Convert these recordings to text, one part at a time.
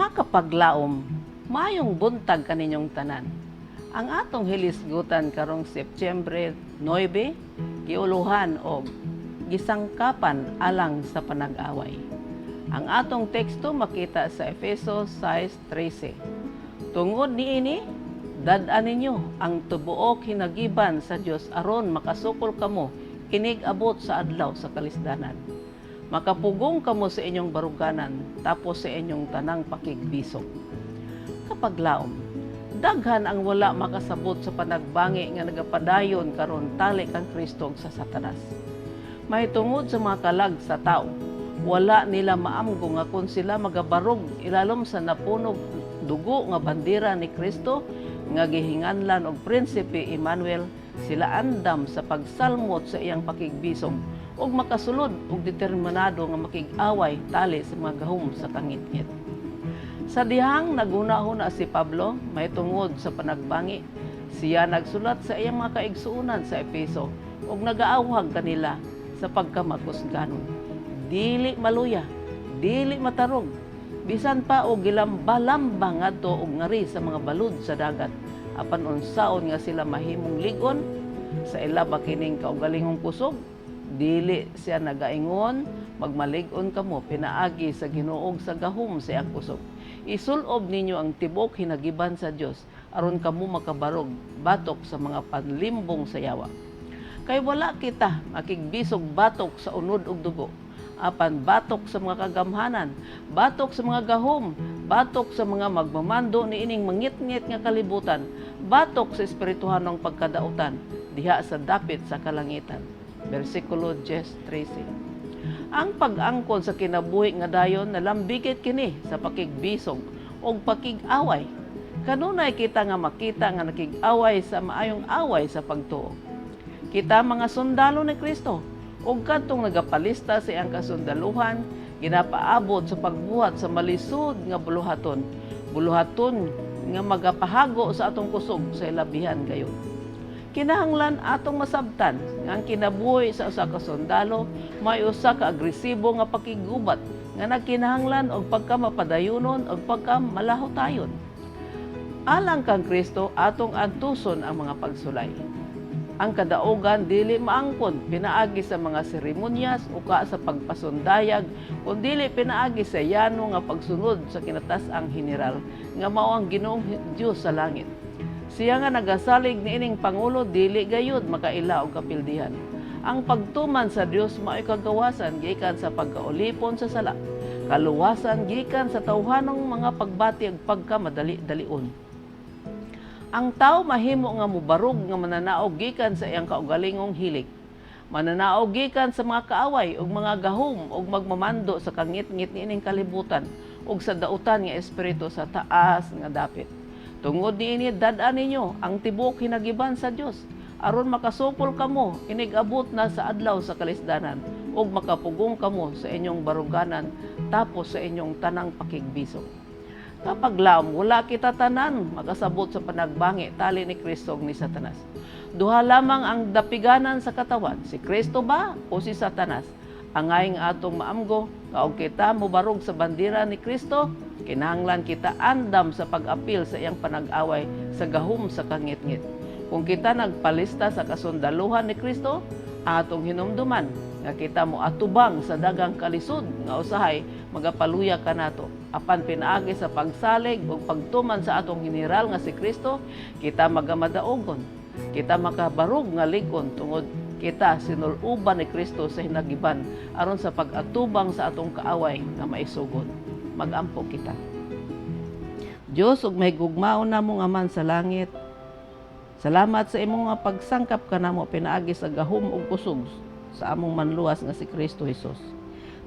Mga kapaglaom, mayong buntag kaninyong tanan. Ang atong hilisgutan karong Setyembre 9, giuluhan og gisangkapan alang sa panag-away. Ang atong teksto makita sa Efeso 6:13. Tungod niini, dad-an ninyo ang tubuok hinagiban sa Dios aron makasukol kamo inig abot sa adlaw sa kalisdanan. Makapugong kamo sa inyong baruganan tapos sa inyong tanang pakigbisog. Kapaglaom, daghan ang wala makasabot sa panagbangi nga nagapadayon karon tali kang Kristo sa Satanas. May tungod sa mga kalag sa tao, wala nila maamgo nga kung sila magabarog ilalom sa napunog dugo nga bandera ni Kristo nga gihinganlan og Prinsipe Emmanuel, sila andam sa pagsalmot sa iyang pakigbisog ug makasulod og determinado nga makig-away tali sa mga gahom sa kangit-ngit. Sa dihang naguna-huna si Pablo, may tungod sa panagbangi, siya nagsulat sa iyang mga kaigsuonan sa Efeso ug nagaawhag kanila sa pagkamakusganon. Dili maluya, dili matarog, bisan pa og gilamba-lamba ngadto og ngari sa mga balud sa dagat, apan unsaon nga sila mahimong ligon sa ilaba kining kaugalingong kusog. Dili siya nagaingon, magmalig-on kamo pinaagi sa Ginoo sa gahom sa iyang kusog. Isulob ninyo ang tibok hinagiban sa Dios aron kamo makabarog batok sa mga panlimbong sayawa. Kay wala kita makigbisog batok sa unod ug dugo, apan batok sa mga kagamhanan, batok sa mga gahom, batok sa mga magmamando niining mangit-ngit nga kalibutan, batok sa espirituhanong pagkadautan diha sa dapit sa kalangitan. Versikulo 10:13. Ang pag-angkon sa kinabuhi nga dayon nalambigit kini sa pakigbisog o pakig-away. Kanunay kita nga makita nga nakig-away sa maayong away sa pagtuo. Kita mga sundalo ni Kristo ug kadtong nagapalista sa iyang kasundaluhan, ginapaabot sa pagbuhat sa malisud nga buluhaton. Buluhaton nga magapahago sa atong kusog sa ilabihan gayon. Kinahanglan atong masabtan nga ang kinabuhi sa usa ka sundalo may usa ka agresibo nga pakigubat nga nagkinahanglan og pagkamapadayonon og pagkamalahutayon. Alang kang Kristo atong antuson ang mga pagsulay. Ang kadaugan dili maangkon pinaagi sa mga seremonyas o ka sa pagpasundayag kun dili pinaagi sa yano nga pagsunod sa kinatas-ang general nga mao ang Ginoong Dios sa langit. Siya nga nagasalig niining pangulo dili gayud makaila og kapildihan. Ang pagtuman sa Dios mao'y kagawasan gikan sa pagkaulipon sa sala, kaluwasan gikan sa tawhanong mga pagbati ug pagkamadali-dalion. Ang tao mahimo nga mubarog nga mananaog gikan sa iyang kaugalingong hilig. Mananaog gikan sa mga kaaway ug mga gahom ug magmamando sa kangit-ngit niining kalibutan ug sa dautan nga espiritu sa taas nga dapit. Tungod niini dad-an ninyo ang tibok hinagiban sa Dios aron makasupol kamo inig abot na sa adlaw sa kalisdanan ug makapugong kamo sa inyong baruganan tapos sa inyong tanang pakigbisog. Kapag laom, wala kita tanan makasabot sa panagbangi tali ni Kristo ni Satanas. Duha lamang ang dapiganan sa katawan, si Kristo ba o si Satanas? Angay nga atong maamgo, kaog kita mubarog sa bandera ni Kristo, kinahanglan kita andam sa pag-apil sa iyang panag-away sa gahom sa kangit-ngit. Kung kita nagpalista sa kasundaluhan ni Kristo, atong hinumduman nga kita mo atubang sa dagang kalisod nga usahay magapaluya kanato. Apan pinaagi sa pagsalig ug pagtuman sa atong general nga si Kristo, kita magamadaogon. Kita makabarog nga ligon tungod kita sinuluban ni Kristo sa hinagiban aron sa pag-atubang sa atong kaaway nga maisugod. Magampo kita. Dios ug may gugmaon namo nga man sa langit. Salamat sa imong nga pagsangkap kanamo pinaagi sa gahom ug kusog sa among manluwas nga si Kristo Jesus.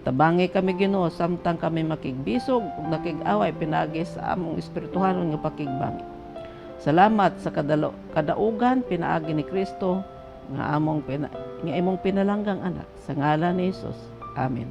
Tabangi kami Ginoo samtang kami makigbisog ug nakig-away pinaagi sa among espirituhanon nga pakigbangi. Salamat sa kadaugan pinaagi ni Kristo nga imong pinalanggang anak sa ngalan ni Jesus. Amen.